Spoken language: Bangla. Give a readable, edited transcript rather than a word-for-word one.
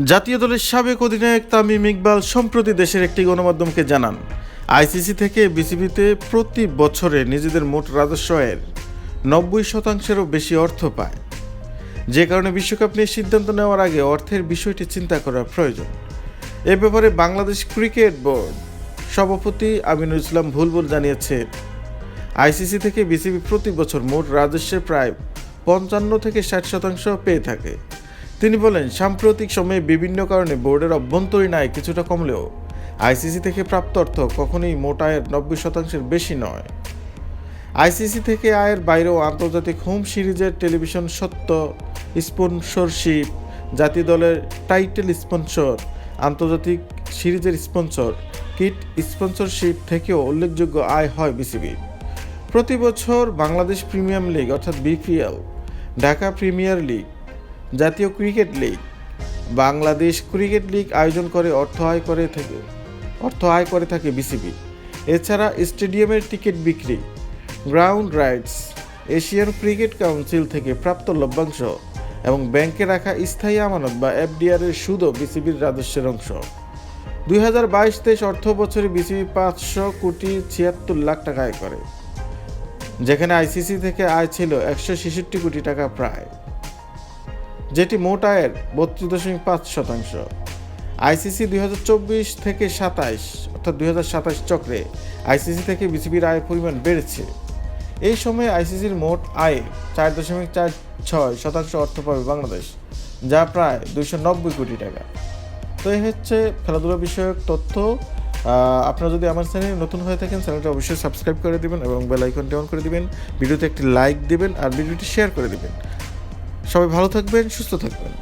জাতীয় দলের সাবেক অধিনায়ক তামিম ইকবাল সম্প্রতি দেশের একটি গণমাধ্যমকে জানান, আইসিসি থেকে বিসিবিতে প্রতি বছরে নিজেদের মোট রাজস্ব আয়ের 90%-এরও বেশি অর্থ পায়, যে কারণে বিশ্বকাপ নিয়ে সিদ্ধান্ত নেওয়ার আগে অর্থের বিষয়টি চিন্তা করা প্রয়োজন। এ ব্যাপারে বাংলাদেশ ক্রিকেট বোর্ড সভাপতি আমিনুল ইসলাম বুলবুল জানিয়েছেন, আইসিসি থেকে বিসিবি প্রতি বছর মোট রাজস্বের প্রায় 55-60% পেয়ে থাকে। তিনি বলেন, সাম্প্রতিক সময়ে বিভিন্ন কারণে বোর্ডের অভ্যন্তরীণ আয় কিছুটা কমলেও আইসিসি থেকে প্রাপ্ত অর্থ কখনোই মোট আয়ের 90%-এর বেশি নয়। আইসিসি থেকে আয়ের বাইরেও আন্তর্জাতিক হোম সিরিজের টেলিভিশন সত্ত্ব, স্পন্সরশিপ, জাতীয় দলের টাইটেল স্পন্সর, আন্তর্জাতিক সিরিজের স্পন্সর, কিট স্পন্সরশিপ থেকেও উল্লেখযোগ্য আয় হয় বিসিবি। প্রতি বছর বাংলাদেশ প্রিমিয়ার লিগ অর্থাৎ বিপিএল, ঢাকা প্রিমিয়ার লিগ, জাতীয় cricket league, Bangladesh cricket league আয়োজন করে অর্থ আয় করে থাকে বিসিবি। এছাড়া স্টেডিয়ামের টিকিট বিক্রি, ground rights, Asian cricket council থেকে প্রাপ্ত লভ্যাংশ এবং ব্যাংকে রাখা স্থায়ী আমানত বা এফডিআর এর সুদও বিসিবির রাজস্বের অংশ। 2022-23 অর্থ বছরে বিসিবি 500 কোটি 76 লাখ টাকা আয় করে, যেখানে আইসিসি থেকে আয় ছিল 166 কোটি টাকা প্রায়, যেটি মোট আয়ের 32.5%। আইসিসি 2024-27 অর্থাৎ 2027 চক্রে আইসিসি থেকে বিসিবির আয়ের পরিমাণ বেড়েছে। এই সময়ে আইসিসির মোট আয়ের 4.46% অর্থ পাবে বাংলাদেশ, যা প্রায় 290 কোটি টাকা। তো এই হচ্ছে খেলাধুলা বিষয়ক তথ্য। আপনারা যদি আমার চ্যানেলে নতুন হয়ে থাকেন, চ্যানেলটা অবশ্যই সাবস্ক্রাইব করে দিবেন এবং বেল আইকনটি অন করে দিবেন। ভিডিওতে একটি লাইক দিবেন আর ভিডিওটি শেয়ার করে দিবেন। সবাই ভালো থাকবেন, সুস্থ থাকবেন।